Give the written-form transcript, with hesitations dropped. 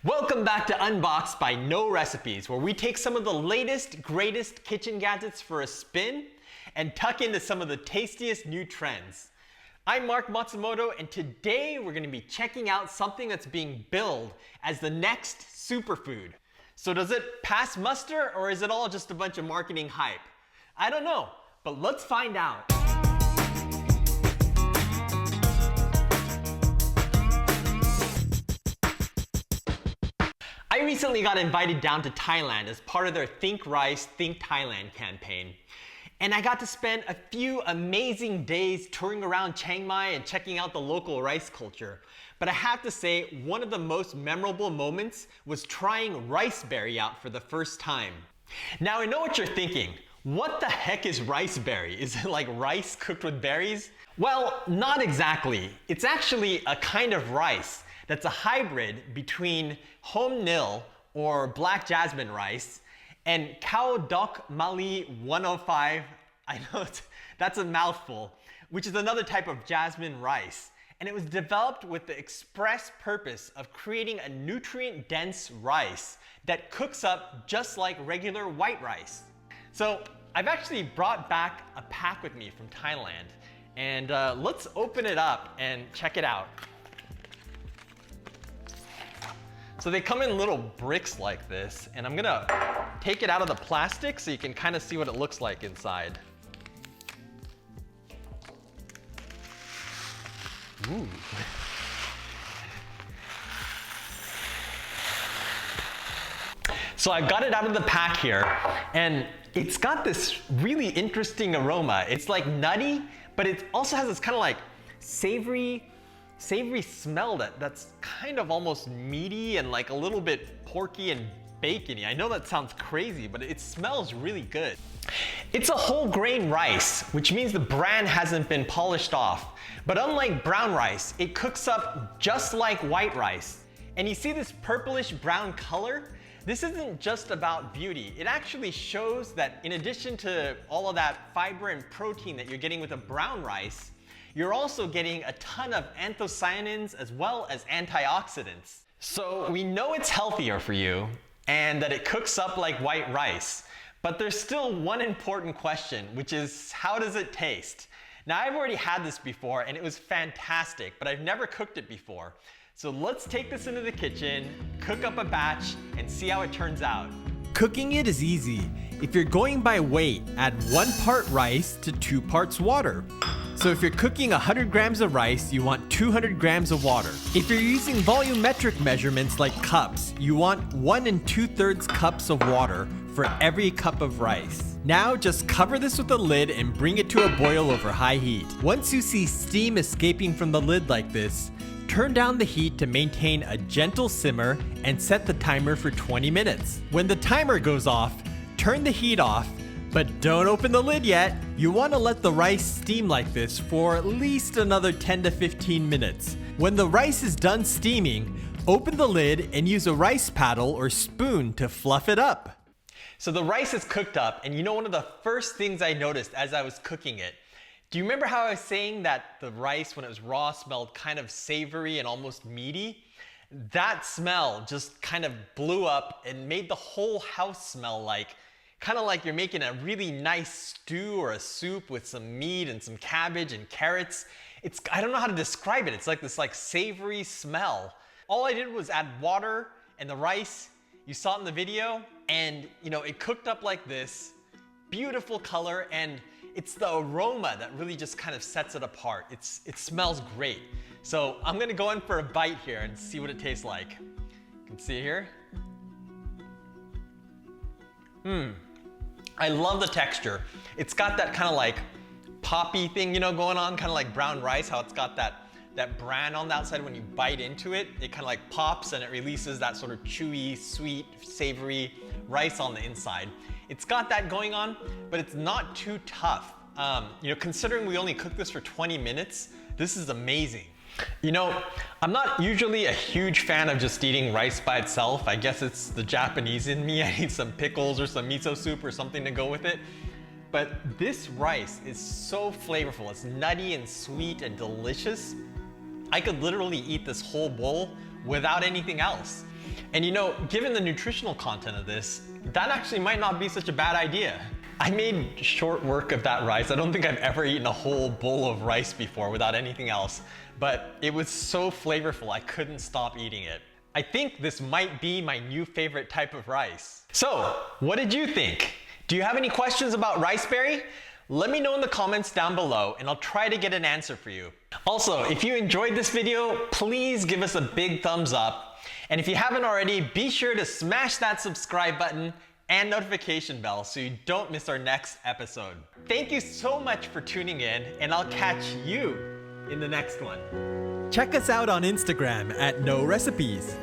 Welcome back to Unboxed by No Recipes, where we take some of the latest, greatest kitchen gadgets for a spin and tuck into some of the tastiest new trends. I'm Mark Matsumoto, and today we're going to be checking out something that's being billed as the next superfood. So does it pass muster, or is it all just a bunch of marketing hype? I don't know, but let's find out. I recently got invited down to Thailand as part of their Think Rice, Think Thailand campaign. And I got to spend a few amazing days touring around Chiang Mai and checking out the local rice culture. But I have to say, one of the most memorable moments was trying riceberry out for the first time. Now I know what you're thinking. What the heck is riceberry? Is it like rice cooked with berries? Well, not exactly. It's actually a kind of rice that's a hybrid between home nil, or black jasmine rice, and Khao Dok Mali 105, I know that's a mouthful, which is another type of jasmine rice. And it was developed with the express purpose of creating a nutrient-dense rice that cooks up just like regular white rice. So I've actually brought back a pack with me from Thailand, and let's open it up and check it out. So they come in little bricks like this, and I'm gonna take it out of the plastic so you can kind of see what it looks like inside. Ooh. So I got it out of the pack here, and it's got this really interesting aroma. It's like nutty, but it also has this kind of like savory smell that's kind of almost meaty and like a little bit porky and bacony. I know that sounds crazy, but it smells really good. It's a whole grain rice, which means the bran hasn't been polished off. But unlike brown rice, it cooks up just like white rice. And you see this purplish brown color? This isn't just about beauty. It actually shows that in addition to all of that fiber and protein that you're getting with a brown rice, you're also getting a ton of anthocyanins as well as antioxidants. So we know it's healthier for you and that it cooks up like white rice. But there's still one important question, which is, how does it taste? Now, I've already had this before and it was fantastic, but I've never cooked it before. So let's take this into the kitchen, cook up a batch, and see how it turns out. Cooking it is easy. If you're going by weight, add 1 part rice to 2 parts water. So if you're cooking 100 grams of rice, you want 200 grams of water. If you're using volumetric measurements like cups, you want 1 2/3 cups of water for every cup of rice. Now just cover this with a lid and bring it to a boil over high heat. Once you see steam escaping from the lid like this, turn down the heat to maintain a gentle simmer and set the timer for 20 minutes. When the timer goes off, turn the heat off, but don't open the lid yet. You want to let the rice steam like this for at least another 10 to 15 minutes. When the rice is done steaming, open the lid and use a rice paddle or spoon to fluff it up. So the rice is cooked up, and you know, one of the first things I noticed as I was cooking it, do you remember how I was saying that the rice when it was raw smelled kind of savory and almost meaty? That smell just kind of blew up and made the whole house smell like, kind of like you're making a really nice stew or a soup with some meat and some cabbage and carrots. I don't know how to describe it. It's like this savory smell. All I did was add water and the rice. You saw it in the video, and you know, it cooked up like this. Beautiful color, and it's the aroma that really just kind of sets it apart. It smells great. So I'm gonna go in for a bite here and see what it tastes like. You can see here. I love the texture. It's got that kind of like poppy thing, you know, going on, kind of like brown rice, how it's got that bran on the outside. When you bite into it, it kind of like pops and it releases that sort of chewy, sweet, savory rice on the inside. It's got that going on, but it's not too tough. You know, considering we only cooked this for 20 minutes, this is amazing. You know, I'm not usually a huge fan of just eating rice by itself. I guess it's the Japanese in me. I need some pickles or some miso soup or something to go with it. But this rice is so flavorful. It's nutty and sweet and delicious. I could literally eat this whole bowl without anything else. And you know, given the nutritional content of this, that actually might not be such a bad idea. I made short work of that rice. I don't think I've ever eaten a whole bowl of rice before without anything else, but it was so flavorful I couldn't stop eating it. I think this might be my new favorite type of rice. So, what did you think? Do you have any questions about Riceberry? Let me know in the comments down below and I'll try to get an answer for you. Also, if you enjoyed this video, please give us a big thumbs up. And if you haven't already, be sure to smash that subscribe button and notification bell so you don't miss our next episode. Thank you so much for tuning in, and I'll catch you in the next one. Check us out on Instagram at No Recipes.